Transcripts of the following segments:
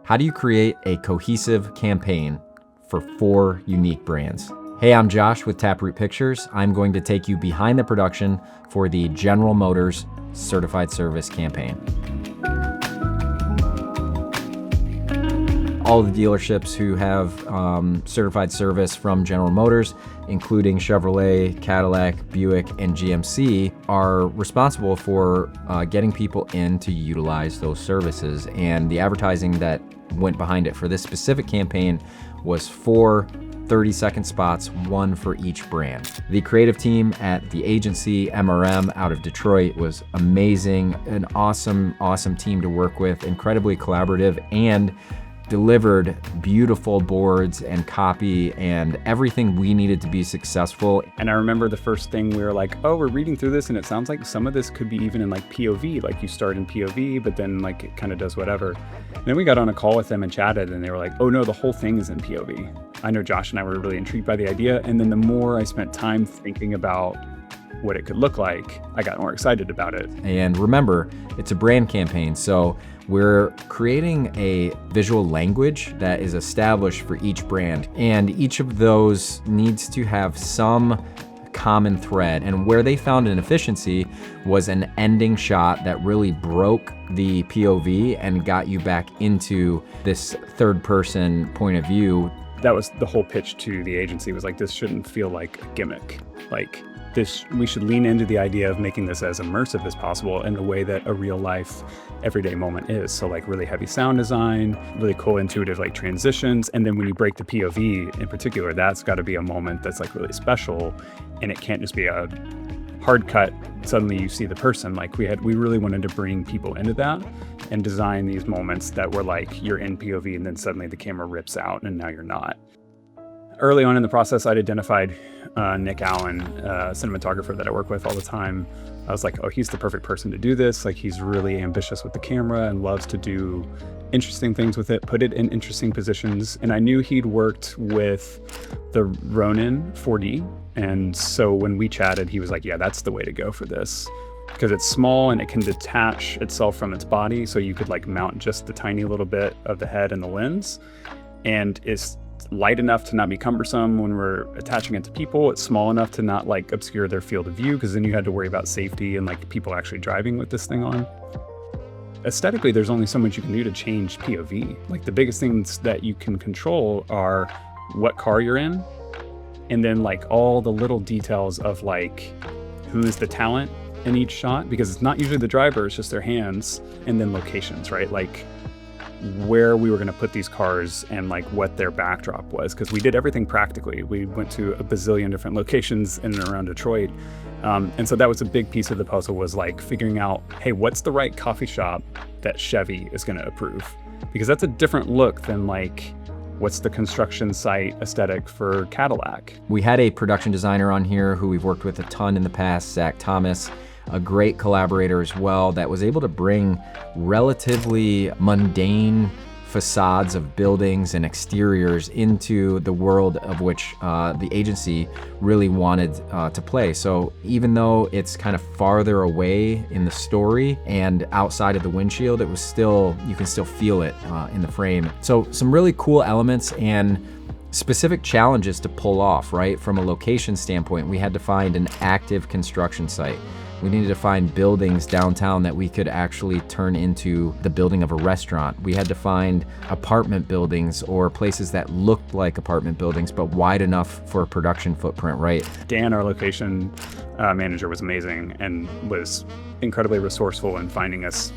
How do you create a cohesive campaign for 4 unique brands? Hey, I'm Josh with Taproot Pictures. I'm going to take you behind the production for the General Motors Certified Service campaign. All the dealerships who have certified service from General Motors, including Chevrolet, Cadillac, Buick, and GMC, are responsible for getting people in to utilize those services. And the advertising that went behind it for this specific campaign was 4 30-second spots, 1 for each brand. The creative team at the agency MRM out of Detroit was amazing, an awesome team to work with, incredibly collaborative, and delivered beautiful boards and copy and everything we needed to be successful. And I remember the first thing we were like, oh, we're reading through this and it sounds like some of this could be even in like POV, like you start in POV, but then like it kind of does whatever. And then we got on a call with them and chatted and they were like, oh no, the whole thing is in POV. I know Josh and I were really intrigued by the idea. And then the more I spent time thinking about what it could look like, I got more excited about it. And remember, it's a brand campaign, so we're creating a visual language that is established for each brand, and each of those needs to have some common thread. And where they found an efficiency was an ending shot that really broke the POV and got you back into this third person point of view. That was the whole pitch to the agency, was like, this shouldn't feel like a gimmick. Like this, we should lean into the idea of making this as immersive as possible in the way that a real life everyday moment is. So like really heavy sound design, really cool intuitive like transitions. And then when you break the POV in particular, that's got to be a moment that's like really special. And it can't just be a hard cut, suddenly you see the person. Like we really wanted to bring people into that and design these moments that were like you're in POV and then suddenly the camera rips out and now you're not. Early on in the process, I'd identified Nick Allen, a cinematographer that I work with all the time. I was like, oh, he's the perfect person to do this. Like he's really ambitious with the camera and loves to do interesting things with it, put it in interesting positions. And I knew he'd worked with the Ronin 4D. And so when we chatted, he was like, yeah, that's the way to go for this. Because it's small and it can detach itself from its body. So you could like mount just the tiny little bit of the head and the lens. And it's light enough to not be cumbersome when we're attaching it to people. It's small enough to not like obscure their field of view, because then you had to worry about safety and like people actually driving with this thing on. Aesthetically, there's only so much you can do to change POV. Like the biggest things that you can control are what car you're in, and then like all the little details of like who's the talent in each shot, because it's not usually the driver, it's just their hands, and then locations, right? Like where we were going to put these cars and like what their backdrop was, because we did everything practically. We went to a bazillion different locations in and around Detroit. And so that was a big piece of the puzzle, was like figuring out, hey, what's the right coffee shop that Chevy is going to approve? Because that's a different look than like, what's the construction site aesthetic for Cadillac? We had a production designer on here who we've worked with a ton in the past, Zach Thomas, a great collaborator as well, that was able to bring relatively mundane facades of buildings and exteriors into the world of which the agency really wanted to play. So even though it's kind of farther away in the story and outside of the windshield, it was still, you can still feel it in the frame. So some really cool elements and specific challenges to pull off, right? From a location standpoint, we had to find an active construction site. We needed to find buildings downtown that we could actually turn into the building of a restaurant. We had to find apartment buildings or places that looked like apartment buildings, but wide enough for a production footprint, right? Dan, our location manager, was amazing and was incredibly resourceful in finding us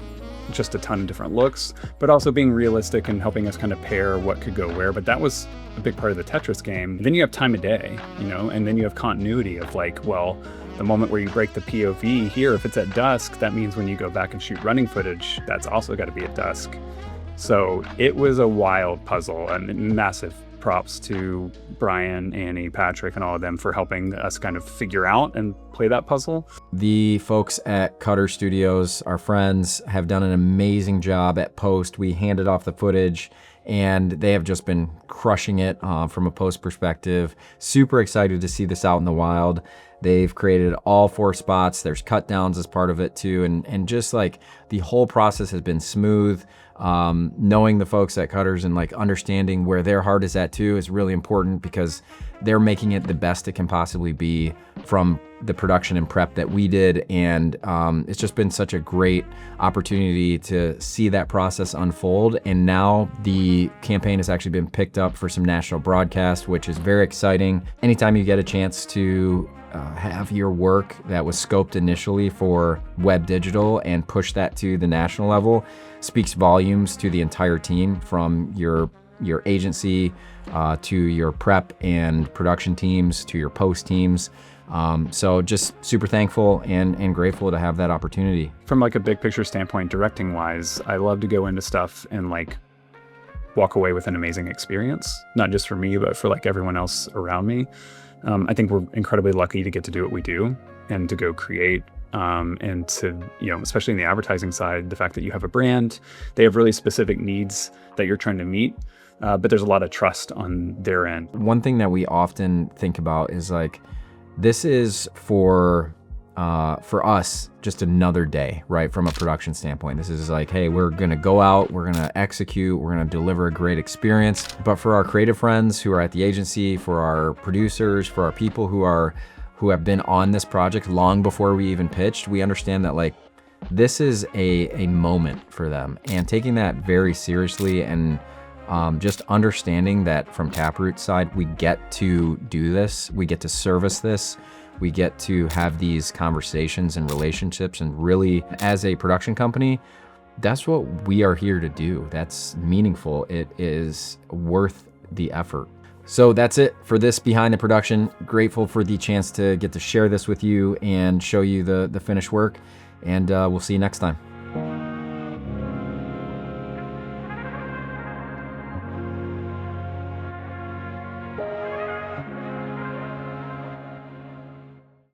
just a ton of different looks, but also being realistic and helping us kind of pair what could go where. But that was a big part of the Tetris game. Then you have time of day, you know, and then you have continuity of like, well, the moment where you break the POV here, if it's at dusk, that means when you go back and shoot running footage, that's also got to be at dusk. So it was a wild puzzle, and massive props to Brian, Annie, Patrick, and all of them for helping us kind of figure out and play that puzzle. The folks at Cutter Studios, our friends, have done an amazing job at post. We handed off the footage and they have just been crushing it from a post perspective. Super excited to see this out in the wild. They've created all 4 spots. There's cut downs as part of it too. And just like the whole process has been smooth. Knowing the folks at Cutters and like understanding where their heart is at too is really important, because they're making it the best it can possibly be from the production and prep that we did. And it's just been such a great opportunity to see that process unfold. And now the campaign has actually been picked up for some national broadcast, which is very exciting. Anytime you get a chance to have your work that was scoped initially for web digital and push that to the national level speaks volumes to the entire team, from your agency to your prep and production teams to your post teams. So just super thankful and grateful to have that opportunity. From like a big picture standpoint, directing wise, I love to go into stuff and like walk away with an amazing experience, not just for me, but for like everyone else around me. I think we're incredibly lucky to get to do what we do and to go create. And to, especially in the advertising side, the fact that you have a brand, they have really specific needs that you're trying to meet. But there's a lot of trust on their end. One thing that we often think about is like, this is for us, just another day, right? From a production standpoint, this is like, hey, we're going to go out, we're going to execute, we're going to deliver a great experience. But for our creative friends who are at the agency, for our producers, for our people who have been on this project long before we even pitched, we understand that like, this is a moment for them, and taking that very seriously, and just understanding that from Taproot's side, we get to do this, we get to service this, we get to have these conversations and relationships, and really, as a production company, that's what we are here to do. That's meaningful. It is worth the effort. So that's it for this behind the production. Grateful for the chance to get to share this with you and show you the finished work, and we'll see you next time.